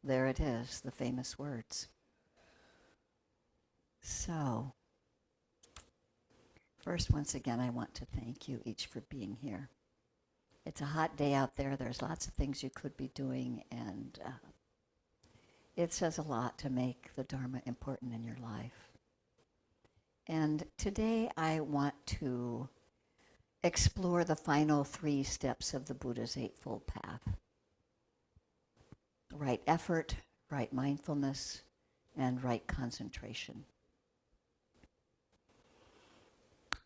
there it is, the famous words. So, first, once again, I want to thank you each for being here. It's a hot day out there. There's lots of things you could be doing, and it says a lot to make the Dharma important in your life. And today I want to explore the final 3 steps of the Buddha's Eightfold Path. Right effort, right mindfulness, and right concentration.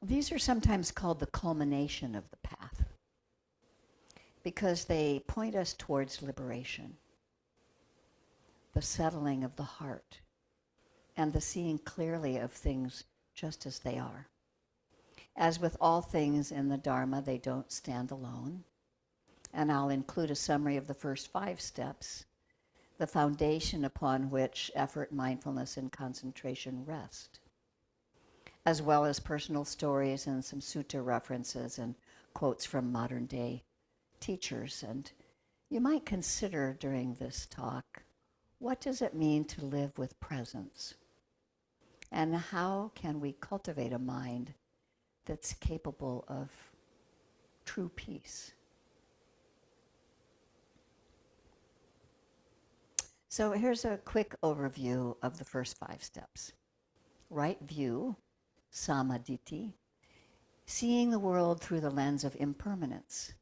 These are sometimes called the culmination of the path because they point us towards liberation, the settling of the heart, and the seeing clearly of things just as they are. As with all things in the Dharma, they don't stand alone. And I'll include a summary of the first 5 steps, the foundation upon which effort, mindfulness, and concentration rest, as well as personal stories and some sutta references and quotes from modern day teachers. And you might consider during this talk, what does it mean to live with presence? And how can we cultivate a mind that's capable of true peace? So here's a quick overview of the first 5 steps. Right view, samaditi, seeing the world through the lens of impermanence,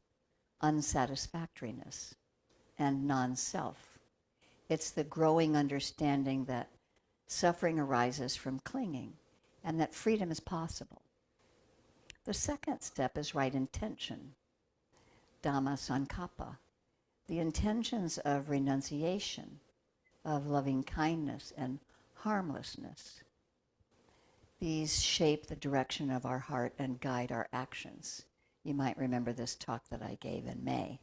unsatisfactoriness, and non-self. It's the growing understanding that suffering arises from clinging and that freedom is possible. The second step is right intention, dhamma sankappa, the intentions of renunciation, of loving kindness and harmlessness. These shape the direction of our heart and guide our actions. You might remember this talk that I gave in May.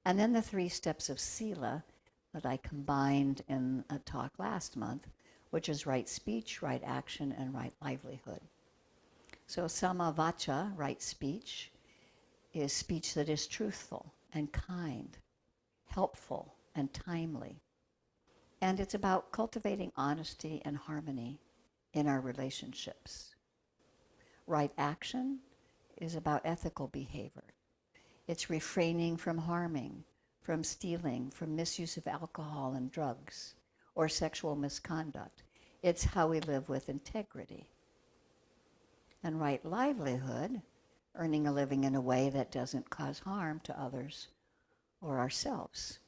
And then the 3 steps of sila that I combined in a talk last month, which is right speech, right action, and right livelihood. So samavacha, right speech, is speech that is truthful and kind, helpful and timely. And it's about cultivating honesty and harmony in our relationships. Right action is about ethical behavior. It's refraining from harming, from stealing, from misuse of alcohol and drugs, or sexual misconduct. It's how we live with integrity. And right livelihood, earning a living in a way that doesn't cause harm to others or ourselves.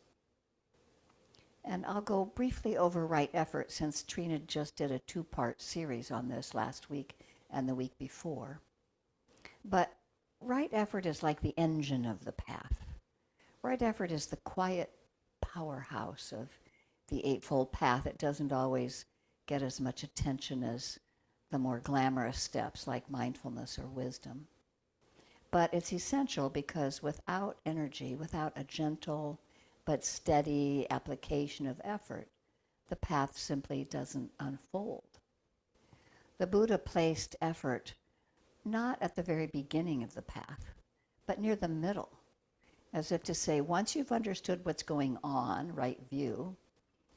And I'll go briefly over right effort since Trina just did a 2-part series on this last week and the week before. But right effort is like the engine of the path. Right effort is the quiet powerhouse of the Eightfold Path. It doesn't always get as much attention as the more glamorous steps like mindfulness or wisdom. But it's essential because without energy, without a gentle but steady application of effort, the path simply doesn't unfold. The Buddha placed effort not at the very beginning of the path, but near the middle, as if to say, once you've understood what's going on, right view,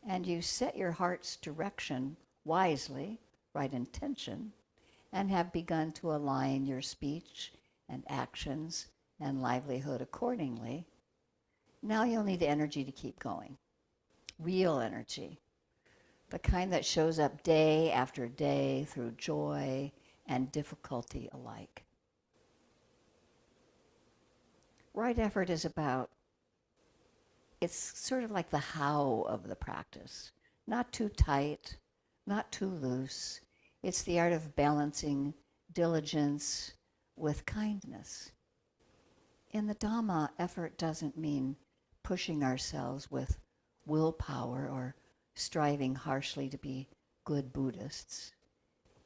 and you set your heart's direction wisely, right intention, and have begun to align your speech and actions and livelihood accordingly, now you'll need energy to keep going. Real energy. The kind that shows up day after day through joy and difficulty alike. Right effort is about, it's sort of like the how of the practice. Not too tight, not too loose. It's the art of balancing diligence with kindness. In the Dhamma, effort doesn't mean pushing ourselves with willpower or striving harshly to be good Buddhists.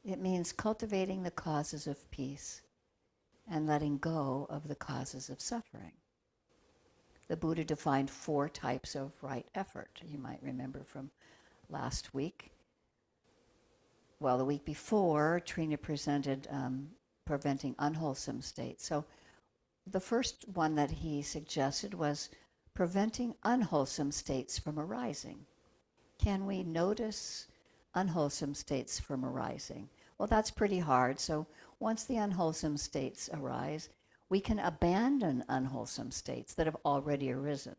It means cultivating the causes of peace and letting go of the causes of suffering. The Buddha defined 4 types of right effort. You might remember from last week. Well, the week before, Trina presented preventing unwholesome states. So the first one that he suggested was preventing unwholesome states from arising. Can we notice unwholesome states from arising? Well, that's pretty hard. So once the unwholesome states arise, we can abandon unwholesome states that have already arisen.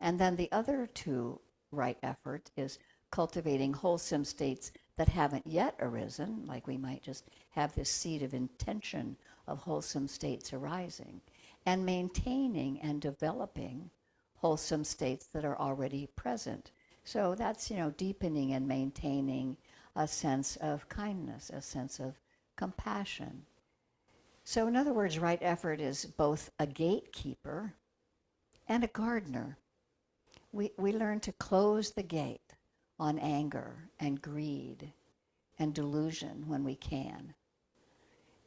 And then the other two right effort is cultivating wholesome states that haven't yet arisen, like we might just have this seed of intention of wholesome states arising, and maintaining and developing wholesome states that are already present. So that's, deepening and maintaining a sense of kindness, a sense of compassion. So in other words, right effort is both a gatekeeper and a gardener. We learn to close the gate on anger and greed and delusion when we can,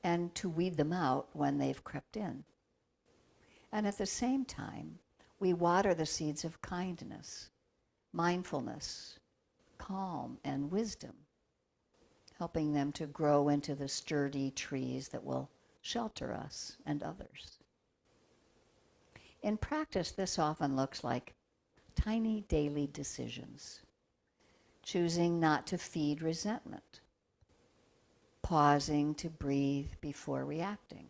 and to weed them out when they've crept in. And at the same time, we water the seeds of kindness, mindfulness, calm, and wisdom, helping them to grow into the sturdy trees that will shelter us and others. In practice, this often looks like tiny daily decisions, choosing not to feed resentment, pausing to breathe before reacting,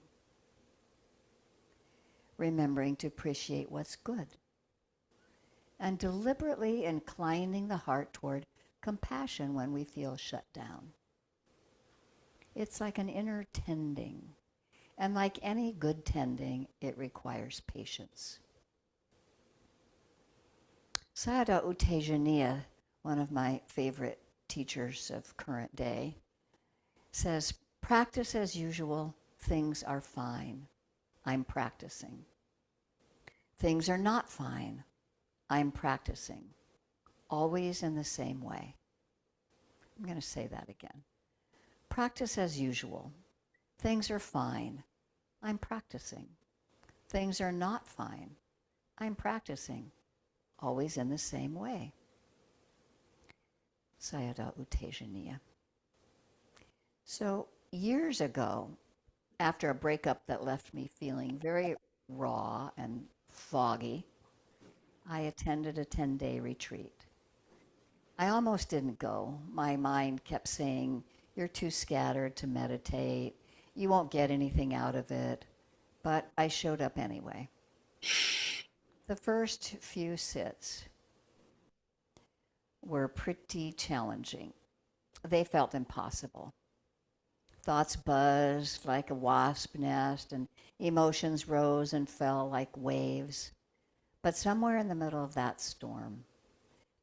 remembering to appreciate what's good, and deliberately inclining the heart toward compassion when we feel shut down. It's like an inner tending, and like any good tending, it requires patience. Sayadaw U Tejaniya, one of my favorite teachers of current day, says, practice as usual, things are fine. I'm practicing. Things are not fine. I'm practicing. Always in the same way. I'm going to say that again. Practice as usual. Things are fine. I'm practicing. Things are not fine. I'm practicing. Always in the same way. Sayadaw U Tejaniya. So years ago, after a breakup that left me feeling very raw and foggy, I attended a 10-day retreat. I almost didn't go. My mind kept saying, you're too scattered to meditate. You won't get anything out of it. But I showed up anyway. The first few sits were pretty challenging. They felt impossible. Thoughts buzzed like a wasp nest, and emotions rose and fell like waves. But somewhere in the middle of that storm,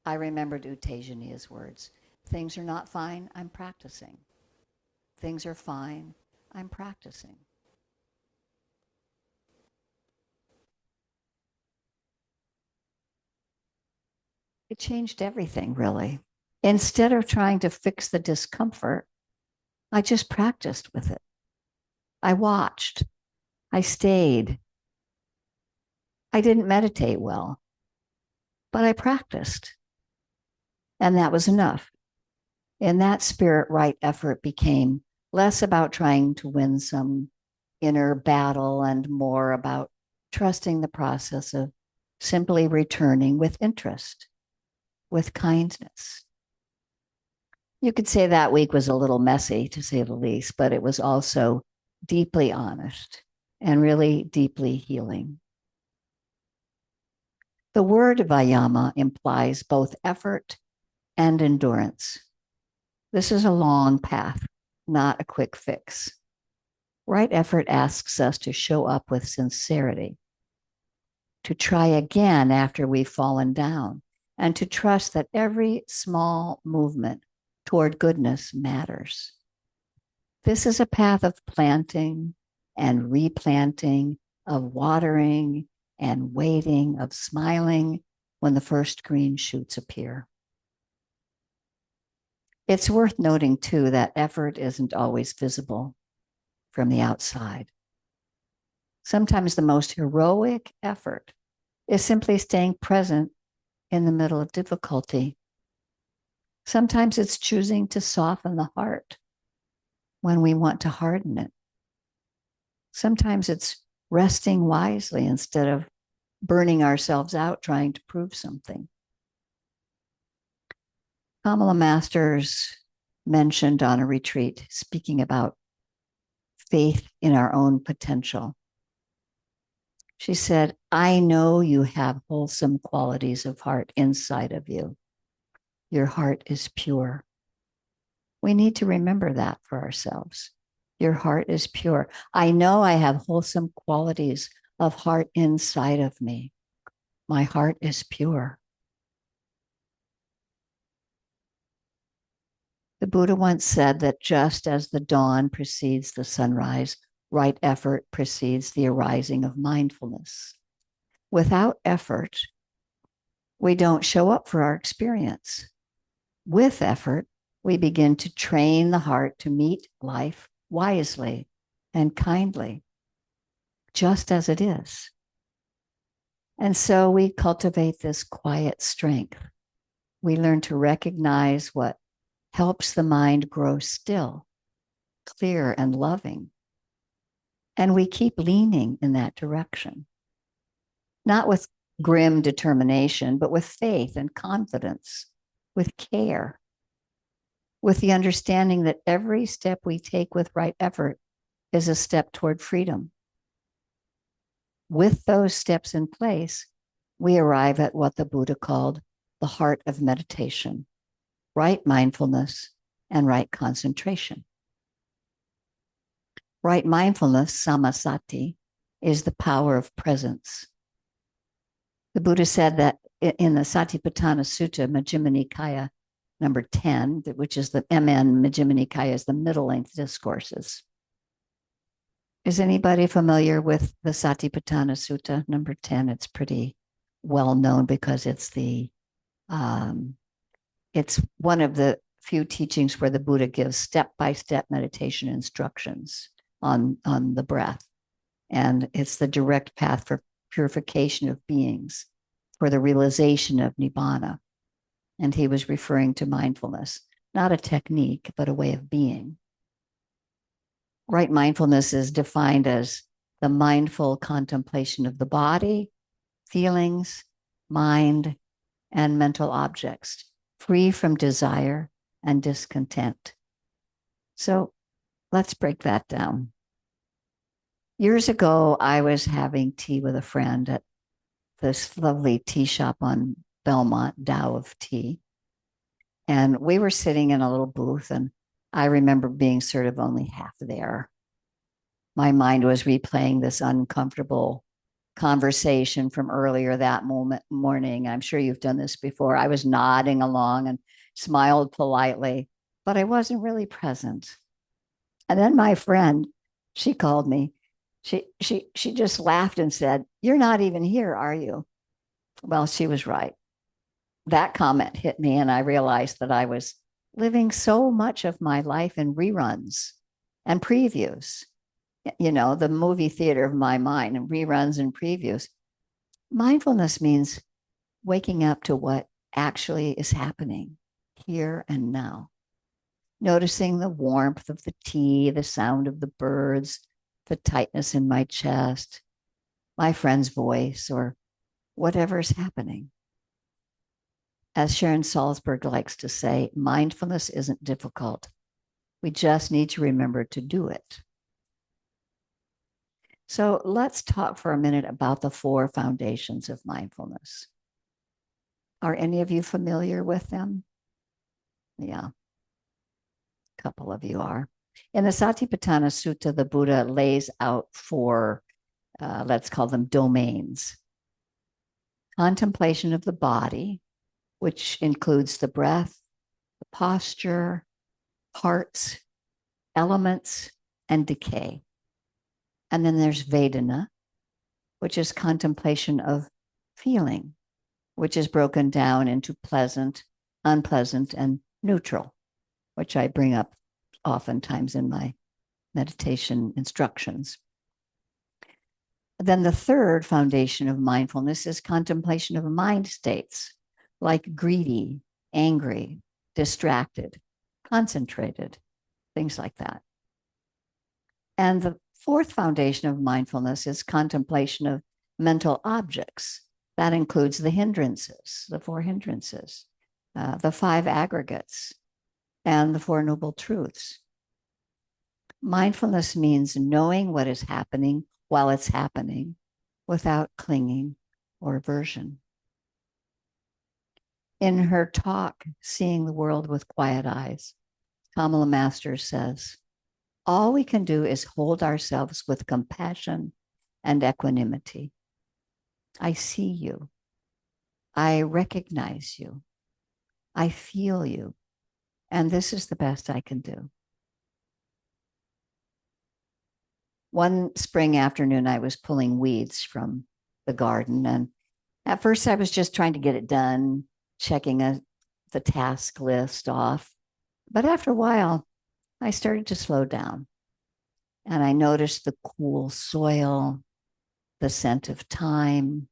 I remembered U Tejaniya's words. Things are not fine, I'm practicing. Things are fine, I'm practicing. It changed everything, really. Instead of trying to fix the discomfort, I just practiced with it. I watched. I stayed. I didn't meditate well, but I practiced. And that was enough. In that spirit, right effort became less about trying to win some inner battle and more about trusting the process of simply returning with interest, with kindness. You could say that week was a little messy, to say the least, but it was also deeply honest and really deeply healing. The word vayama implies both effort and endurance. This is a long path, not a quick fix. Right effort asks us to show up with sincerity, to try again after we've fallen down, and to trust that every small movement toward goodness matters. This is a path of planting and replanting, of watering and waiting, of smiling when the first green shoots appear. It's worth noting, too, that effort isn't always visible from the outside. Sometimes the most heroic effort is simply staying present in the middle of difficulty. Sometimes it's choosing to soften the heart when we want to harden it. Sometimes it's resting wisely instead of burning ourselves out trying to prove something. Kamala Masters mentioned on a retreat, speaking about faith in our own potential. She said, I know you have wholesome qualities of heart inside of you. Your heart is pure. We need to remember that for ourselves. Your heart is pure. I know I have wholesome qualities of heart inside of me. My heart is pure. The Buddha once said that just as the dawn precedes the sunrise, right effort precedes the arising of mindfulness. Without effort, we don't show up for our experience. With effort, we begin to train the heart to meet life wisely and kindly, just as it is. And so we cultivate this quiet strength. We learn to recognize what helps the mind grow still, clear, and loving. And we keep leaning in that direction, not with grim determination, but with faith and confidence, with care, with the understanding that every step we take with right effort is a step toward freedom. With those steps in place, we arrive at what the Buddha called the heart of meditation, right mindfulness and right concentration. Right mindfulness, samasati, is the power of presence. The Buddha said that in the Satipatthana Sutta, Majjhima Nikaya, number 10, which is the MN Majjhima Nikaya, is the middle-length discourses. Is anybody familiar with the Satipatthana Sutta, number 10? It's pretty well known because it's it's one of the few teachings where the Buddha gives step-by-step meditation instructions on the breath. And it's the direct path for purification of beings, for the realization of nibbana. And he was referring to mindfulness, not a technique, but a way of being. Right mindfulness is defined as the mindful contemplation of the body, feelings, mind, and mental objects, free from desire and discontent. So let's break that down. Years ago, I was having tea with a friend at this lovely tea shop on Belmont, Tao of Tea. And we were sitting in a little booth, and I remember being sort of only half there. My mind was replaying this uncomfortable conversation from earlier that morning. I'm sure you've done this before. I was nodding along and smiled politely, but I wasn't really present. And then my friend, she called me. She just laughed and said, "You're not even here, are you?" Well, she was right. That comment hit me, and I realized that I was living so much of my life in reruns and previews. You know, the movie theater of my mind, and reruns and previews. Mindfulness means waking up to what actually is happening here and now. Noticing the warmth of the tea, the sound of the birds, the tightness in my chest, my friend's voice, or whatever's happening. As Sharon Salzberg likes to say, mindfulness isn't difficult. We just need to remember to do it. So let's talk for a minute about the 4 foundations of mindfulness. Are any of you familiar with them? Yeah, a couple of you are. In the Satipatthana Sutta, the Buddha lays out 4, let's call them domains. Contemplation of the body, which includes the breath, the posture, parts, elements, and decay. And then there's Vedana, which is contemplation of feeling, which is broken down into pleasant, unpleasant, and neutral, which I bring up oftentimes in my meditation instructions. Then the 3rd foundation of mindfulness is contemplation of mind states, like greedy, angry, distracted, concentrated, things like that. And the 4th foundation of mindfulness is contemplation of mental objects. That includes the hindrances, the 4 hindrances. the five aggregates, and the Four Noble Truths. Mindfulness means knowing what is happening while it's happening without clinging or aversion. In her talk, Seeing the World with Quiet Eyes, Kamala Masters says, all we can do is hold ourselves with compassion and equanimity. I see you. I recognize you. I feel you. And this is the best I can do. One spring afternoon, I was pulling weeds from the garden. And at first, I was just trying to get it done, checking the task list off. But after a while, I started to slow down. And I noticed the cool soil, the scent of thyme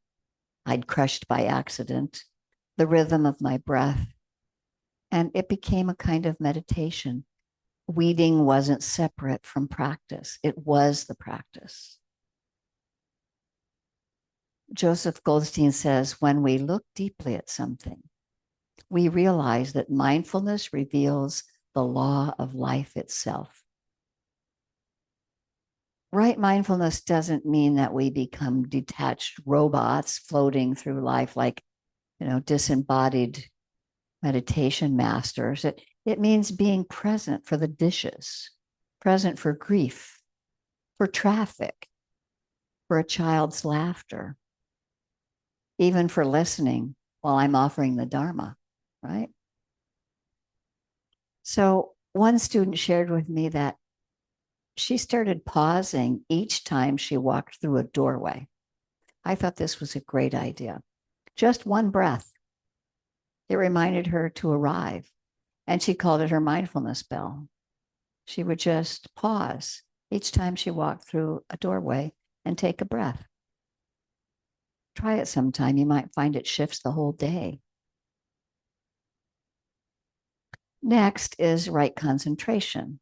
I'd crushed by accident, the rhythm of my breath. And it became a kind of meditation. Weeding wasn't separate from practice. It was the practice. Joseph Goldstein says, when we look deeply at something, we realize that mindfulness reveals the law of life itself. Right mindfulness doesn't mean that we become detached robots floating through life like, disembodied meditation masters. It means being present for the dishes, present for grief, for traffic, for a child's laughter, even for listening while I'm offering the Dharma, right? So one student shared with me that she started pausing each time she walked through a doorway. I thought this was a great idea. Just one breath. It reminded her to arrive, and she called it her mindfulness bell. She would just pause each time she walked through a doorway and take a breath. Try it sometime. You might find it shifts the whole day. Next is right concentration,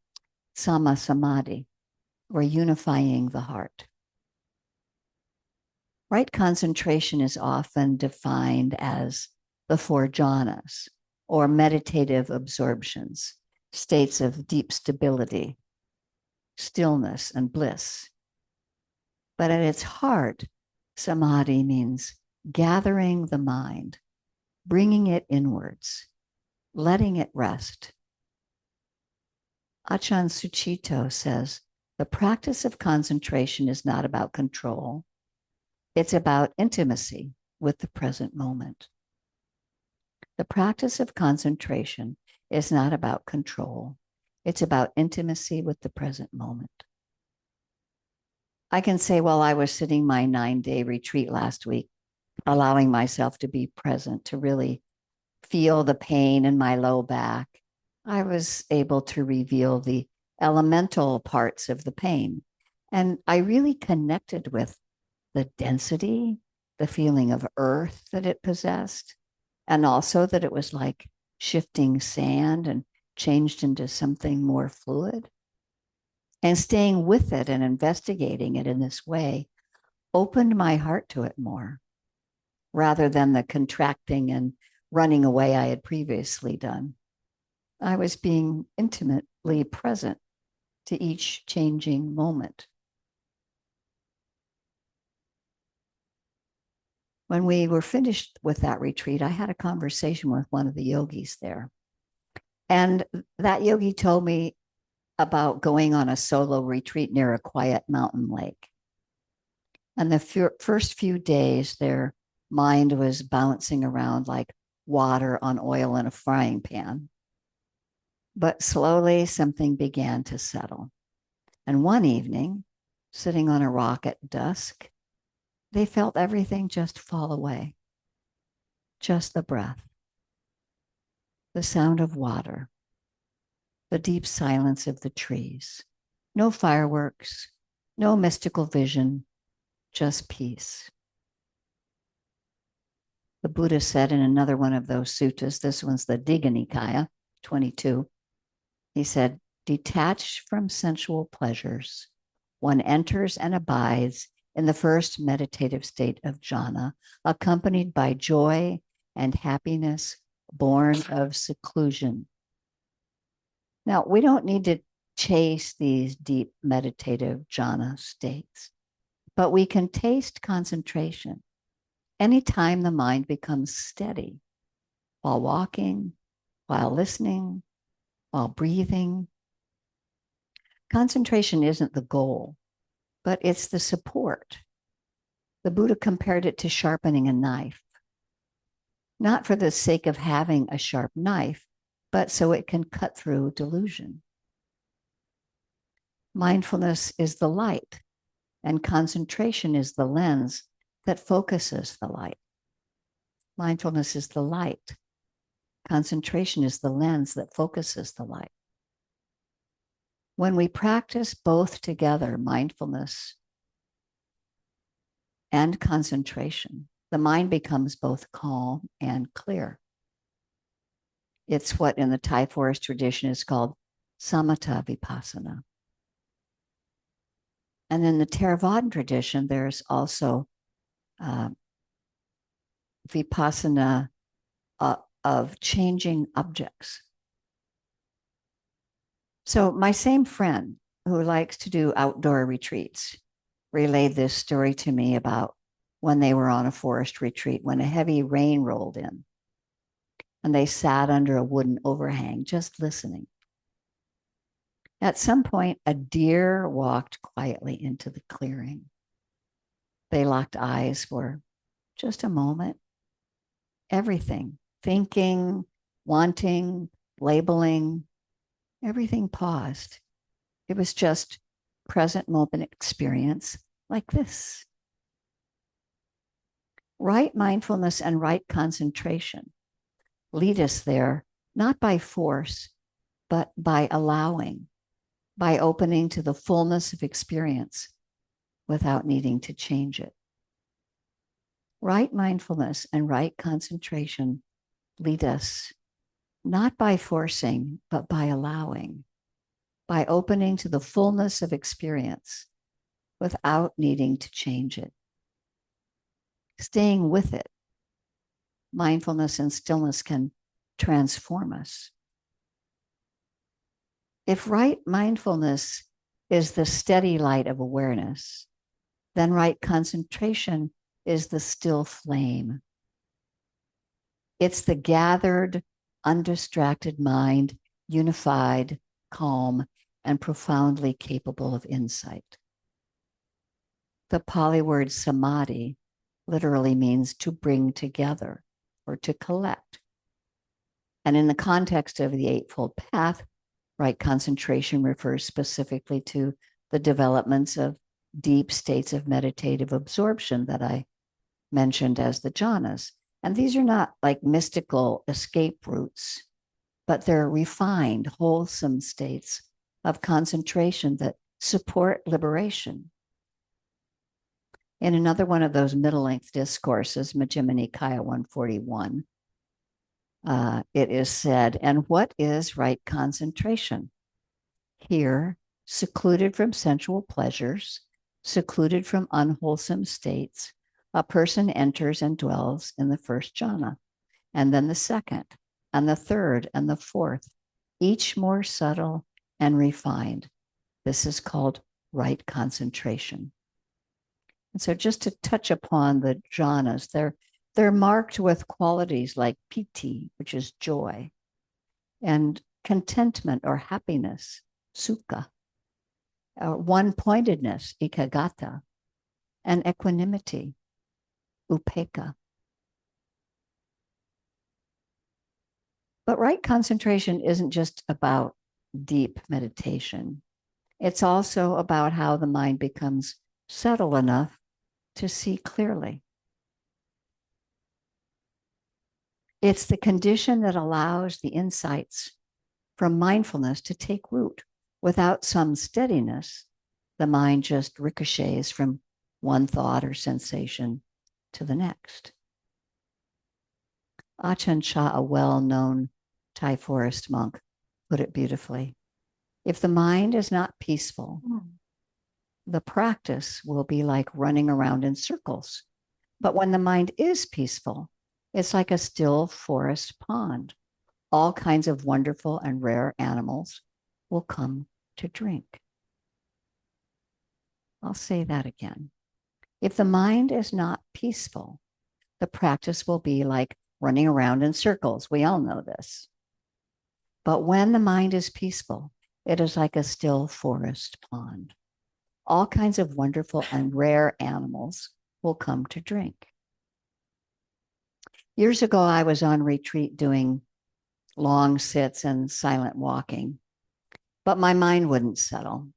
sama samadhi, or unifying the heart. Right concentration is often defined as the four jhanas, or meditative absorptions, states of deep stability, stillness, and bliss. But at its heart, samadhi means gathering the mind, bringing it inwards, letting it rest. Ajahn Sucitto says, the practice of concentration is not about control. It's about intimacy with the present moment. The practice of concentration is not about control. It's about intimacy with the present moment. I can say while I was sitting my 9-day retreat last week, allowing myself to be present, to really feel the pain in my low back, I was able to reveal the elemental parts of the pain. And I really connected with the density, the feeling of earth that it possessed, and also that it was like shifting sand and changed into something more fluid. And staying with it and investigating it in this way opened my heart to it more, rather than the contracting and running away I had previously done. I was being intimately present to each changing moment. When we were finished with that retreat, I had a conversation with one of the yogis there. And that yogi told me about going on a solo retreat near a quiet mountain lake. And the first few days, their mind was bouncing around like water on oil in a frying pan. But slowly, something began to settle. And one evening, sitting on a rock at dusk, they felt everything just fall away. Just the breath, the sound of water, the deep silence of the trees. No fireworks, no mystical vision, just peace. The Buddha said in another one of those suttas, this one's the Digha Nikaya, 22, he said, detached from sensual pleasures, one enters and abides in the first meditative state of jhana, accompanied by joy and happiness born of seclusion. Now, we don't need to chase these deep meditative jhana states, but we can taste concentration anytime the mind becomes steady while walking, while listening, while breathing. Concentration isn't the goal, but it's the support. The Buddha compared it to sharpening a knife, not for the sake of having a sharp knife, but so it can cut through delusion. Mindfulness is the light, and concentration is the lens that focuses the light. Mindfulness is the light. Concentration is the lens that focuses the light. When we practice both together, mindfulness and concentration, the mind becomes both calm and clear. It's what in the Thai forest tradition is called samatha vipassana. And in the Theravāda tradition, there's also vipassana of changing objects. So my same friend who likes to do outdoor retreats relayed this story to me about when they were on a forest retreat, when a heavy rain rolled in and they sat under a wooden overhang just listening. At some point, a deer walked quietly into the clearing. They locked eyes for just a moment. Everything, thinking, wanting, labeling, everything paused. It was just present moment experience like this. Right mindfulness and right concentration lead us there, not by force, but by allowing, by opening to the fullness of experience without needing to change it. Right mindfulness and right concentration lead us not by forcing, but by allowing, by opening to the fullness of experience without needing to change it. Staying with it, mindfulness and stillness can transform us. If right mindfulness is the steady light of awareness, then right concentration is the still flame. It's the gathered, undistracted mind, unified, calm, and profoundly capable of insight. The Pali word samadhi literally means to bring together or to collect. And in the context of the Eightfold Path, right concentration refers specifically to the developments of deep states of meditative absorption that I mentioned as the jhanas. And these are not like mystical escape routes, but they're refined, wholesome states of concentration that support liberation. In another one of those middle-length discourses, Majjhima Nikaya 141, it is said, and what is right concentration? Here, secluded from sensual pleasures, secluded from unwholesome states, a person enters and dwells in the first jhana, and then the second, and the third, and the fourth, each more subtle and refined. This is called right concentration. And so just to touch upon the jhanas, they're marked with qualities like piti, which is joy, and contentment or happiness, sukha, one-pointedness, ekaggata, and equanimity, upekkha. But right concentration isn't just about deep meditation. It's also about how the mind becomes settled enough to see clearly. It's the condition that allows the insights from mindfulness to take root. Without some steadiness, the mind just ricochets from one thought or sensation to the next. Ajahn Chah, a well-known Thai forest monk, put it beautifully. If the mind is not peaceful, the practice will be like running around in circles. But when the mind is peaceful, It's like a still forest pond. All kinds of wonderful and rare animals will come to drink. I'll say that again. If the mind is not peaceful, the practice will be like running around in circles. We all know this. But when the mind is peaceful, it is like a still forest pond. All kinds of wonderful and rare animals will come to drink. Years ago, I was on retreat doing long sits and silent walking, but my mind wouldn't settle.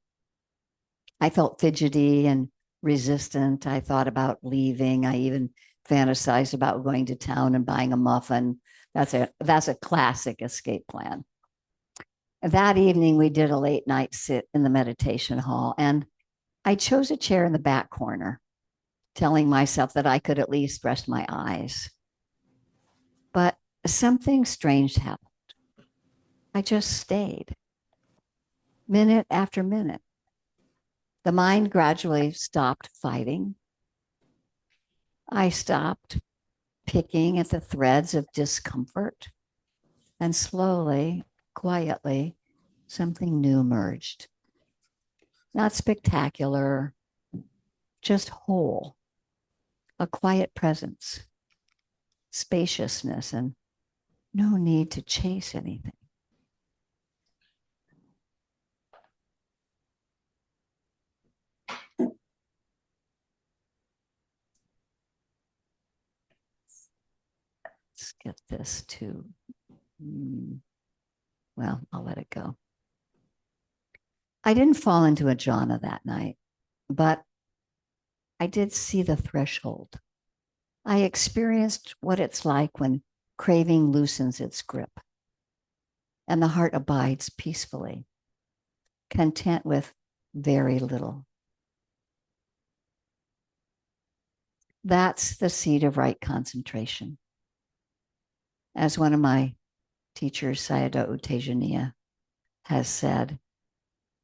I felt fidgety and resistant. I thought about leaving. I even fantasized about going to town and buying a muffin. That's a classic escape plan. That evening, we did a late night sit in the meditation hall, and I chose a chair in the back corner, telling myself that I could at least rest my eyes. But something strange happened. I just stayed, minute after minute. The mind gradually stopped fighting. I stopped picking at the threads of discomfort, and slowly, quietly, something new emerged. Not spectacular, just whole, a quiet presence, spaciousness, and no need to chase anything. Let's get this to, well, I'll let it go. I didn't fall into a jhana that night, but I did see the threshold. I experienced what it's like when craving loosens its grip and the heart abides peacefully, content with very little. That's the seed of right concentration. As one of my teachers, Sayadaw U Tejaniya, has said,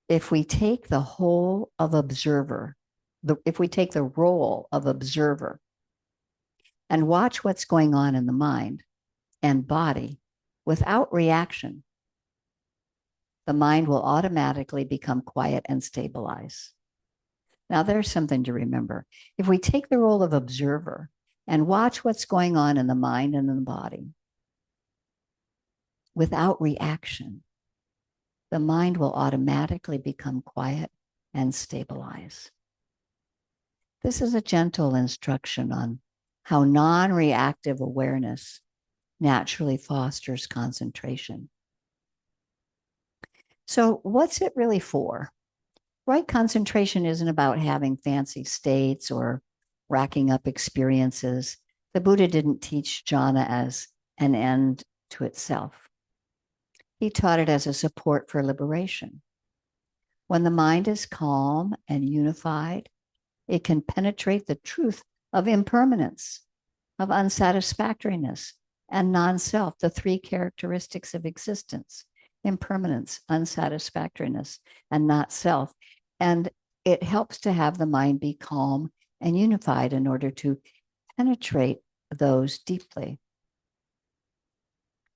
if we take the whole of observer, if we take the role of observer and watch what's going on in the mind and body without reaction, the mind will automatically become quiet and stabilize. Now, there's something to remember. If we take the role of observer and watch what's going on in the mind and in the body without reaction, the mind will automatically become quiet and stabilize. This is a gentle instruction on how non-reactive awareness naturally fosters concentration. So what's it really for? Right concentration isn't about having fancy states or racking up experiences. The Buddha didn't teach jhana as an end to itself. He taught it as a support for liberation. When the mind is calm and unified, it can penetrate the truth of impermanence, of unsatisfactoriness, and non-self, the three characteristics of existence: impermanence, unsatisfactoriness, and not self. And it helps to have the mind be calm and unified in order to penetrate those deeply.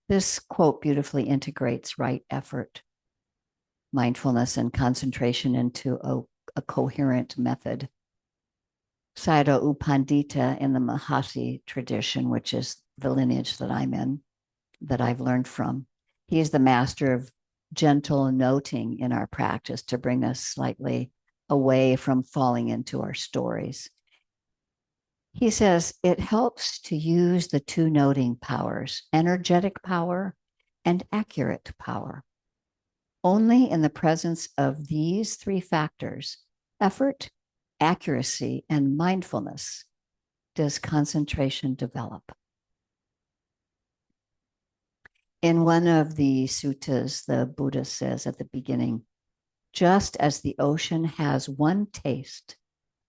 This quote beautifully integrates right effort, mindfulness, and concentration into a coherent method. Sayadaw U Pandita in the Mahasi tradition, which is the lineage that I'm in, that I've learned from, he is the master of gentle noting in our practice to bring us slightly away from falling into our stories. He says it helps to use the two noting powers, energetic power and accurate power. Only in the presence of these three factors, effort, accuracy, and mindfulness, does concentration develop. In one of the suttas, the Buddha says at the beginning, just as the ocean has one taste,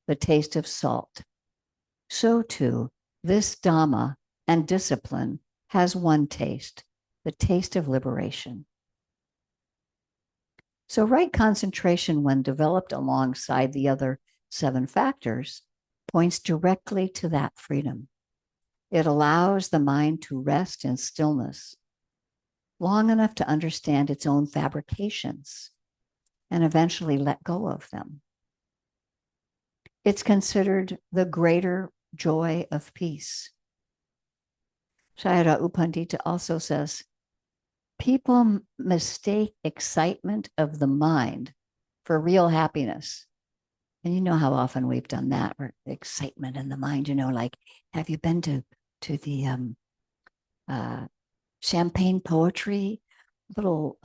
the taste of salt, so too this Dhamma and discipline has one taste, the taste of liberation. So right concentration, when developed alongside the other 7 factors, points directly to that freedom. It allows the mind to rest in stillness long enough to understand its own fabrications and eventually let go of them. It's considered the greater joy of peace. Sayadaw U Pandita also says, people mistake excitement of the mind for real happiness. And you know how often we've done that, or excitement in the mind, like, have you been to the Champagne Poetry little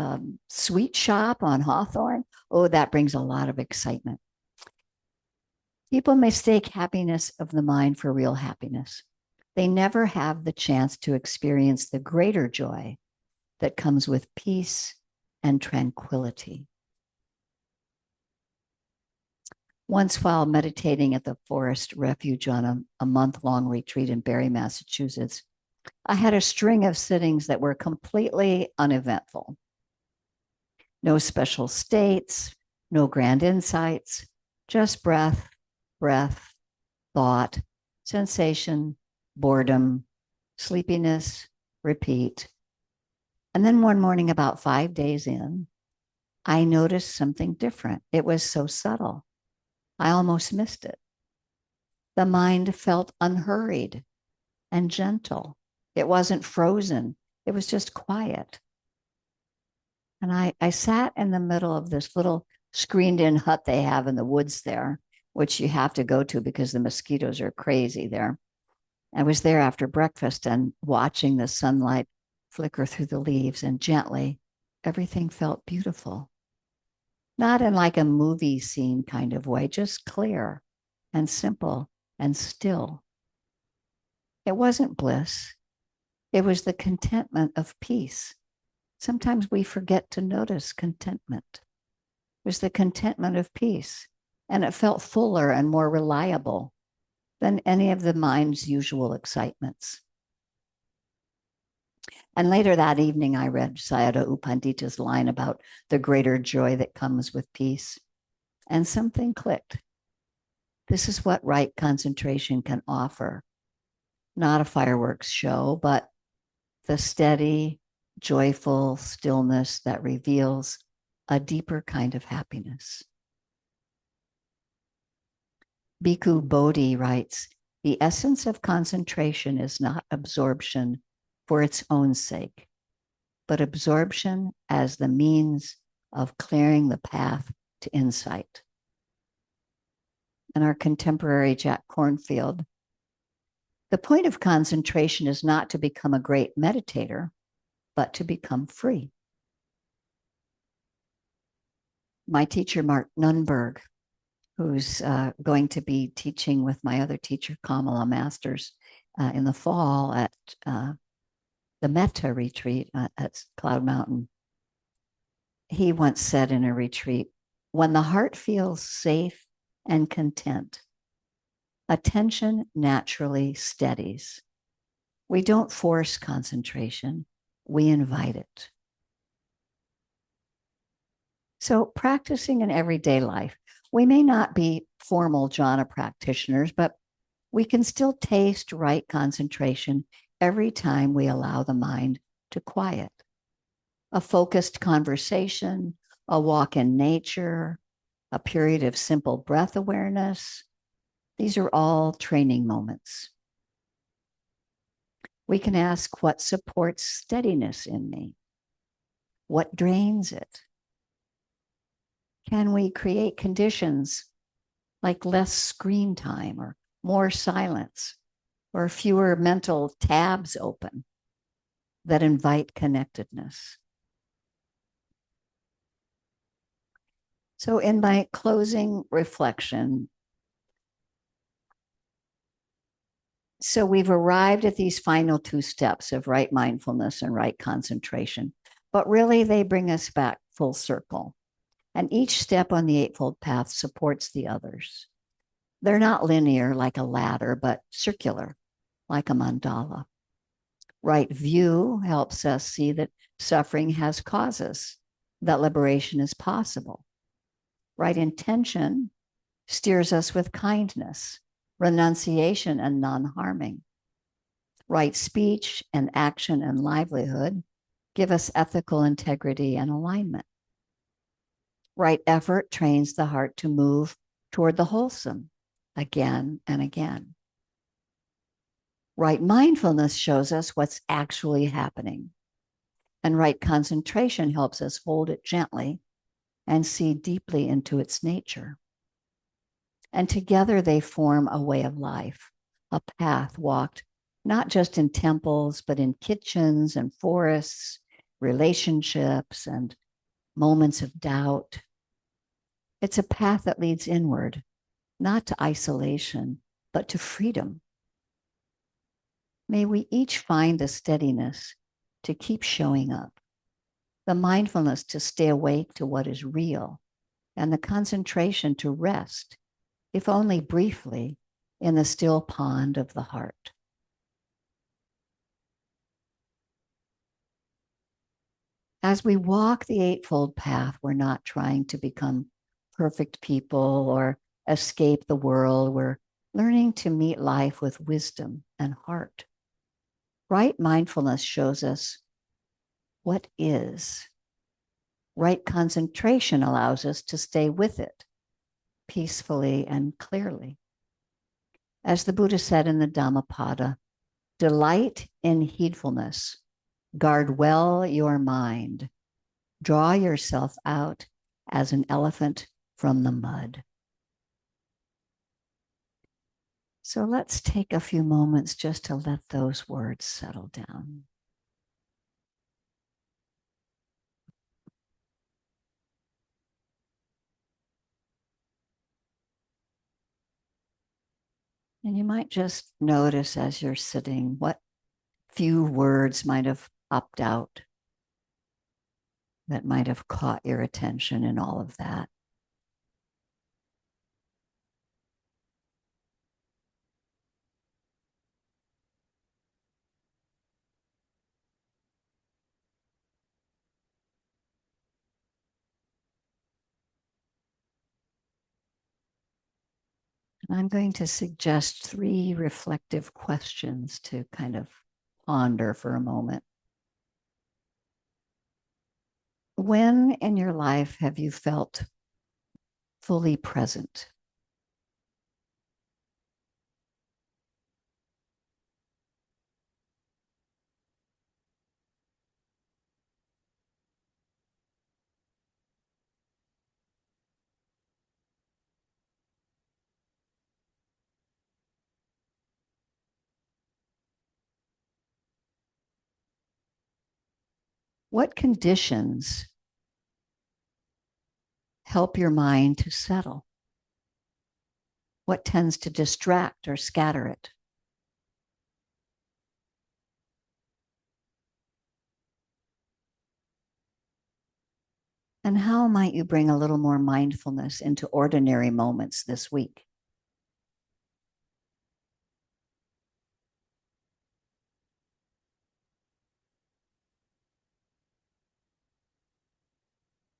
sweet shop on Hawthorne? Oh, that brings a lot of excitement. People mistake happiness of the mind for real happiness. They never have the chance to experience the greater joy that comes with peace and tranquility. Once, while meditating at the Forest Refuge on a month-long retreat in Barre, Massachusetts, I had a string of sittings that were completely uneventful. No special states, no grand insights, just breath, thought, sensation, boredom, sleepiness, repeat. And then one morning, about 5 days in, I noticed something different. It was so subtle. I almost missed it. The mind felt unhurried and gentle. It wasn't frozen. It was just quiet. And I sat in the middle of this little screened-in hut they have in the woods there, which you have to go to because the mosquitoes are crazy there. I was there after breakfast and watching the sunlight flicker through the leaves, and gently, everything felt beautiful. Not in like a movie scene kind of way, just clear and simple and still. It wasn't bliss. It was the contentment of peace. Sometimes we forget to notice contentment. It was the contentment of peace, and it felt fuller and more reliable than any of the mind's usual excitements. And later that evening, I read Sayadaw U Pandita's line about the greater joy that comes with peace, and something clicked. This is what right concentration can offer. Not a fireworks show, but the steady, joyful stillness that reveals a deeper kind of happiness. Bhikkhu Bodhi writes, the essence of concentration is not absorption for its own sake, but absorption as the means of clearing the path to insight. And our contemporary Jack Kornfield, the point of concentration is not to become a great meditator, but to become free. My teacher, Mark Nunberg, who's going to be teaching with my other teacher, Kamala Masters, in the fall at the Metta retreat at Cloud Mountain. He once said in a retreat, when the heart feels safe and content, attention naturally steadies. We don't force concentration, we invite it. So practicing in everyday life, we may not be formal jhana practitioners, but we can still taste right concentration every time we allow the mind to quiet. A focused conversation, a walk in nature, a period of simple breath awareness. These are all training moments. We can ask what supports steadiness in me? What drains it? Can we create conditions like less screen time or more silence or fewer mental tabs open that invite connectedness? So in my closing reflection, so we've arrived at these final two steps of right mindfulness and right concentration, but really they bring us back full circle. And each step on the Eightfold Path supports the others. They're not linear like a ladder, but circular like a mandala. Right view helps us see that suffering has causes, that liberation is possible. Right intention steers us with kindness, renunciation, and non-harming. Right speech and action and livelihood give us ethical integrity and alignment. Right effort trains the heart to move toward the wholesome again and again. Right mindfulness shows us what's actually happening. And right concentration helps us hold it gently and see deeply into its nature. And together they form a way of life, a path walked not just in temples, but in kitchens and forests, relationships and moments of doubt. It's a path that leads inward, not to isolation, but to freedom. May we each find the steadiness to keep showing up, the mindfulness to stay awake to what is real, and the concentration to rest, if only briefly, in the still pond of the heart. As we walk the Eightfold Path, we're not trying to become perfect people or escape the world. We're learning to meet life with wisdom and heart. Right mindfulness shows us what is. Right concentration allows us to stay with it peacefully and clearly. As the Buddha said in the Dhammapada, delight in heedfulness, guard well your mind, draw yourself out as an elephant from the mud. So let's take a few moments just to let those words settle down. And you might just notice as you're sitting what few words might have popped out that might have caught your attention in all of that. And I'm going to suggest 3 reflective questions to kind of ponder for a moment. When in your life have you felt fully present? What conditions help your mind to settle? What tends to distract or scatter it? And how might you bring a little more mindfulness into ordinary moments this week?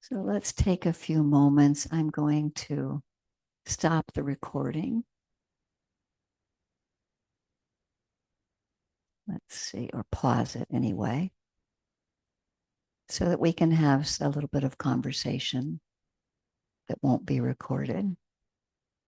So let's take a few moments. I'm going to stop the recording. Let's see, or pause it anyway, so that we can have a little bit of conversation that won't be recorded.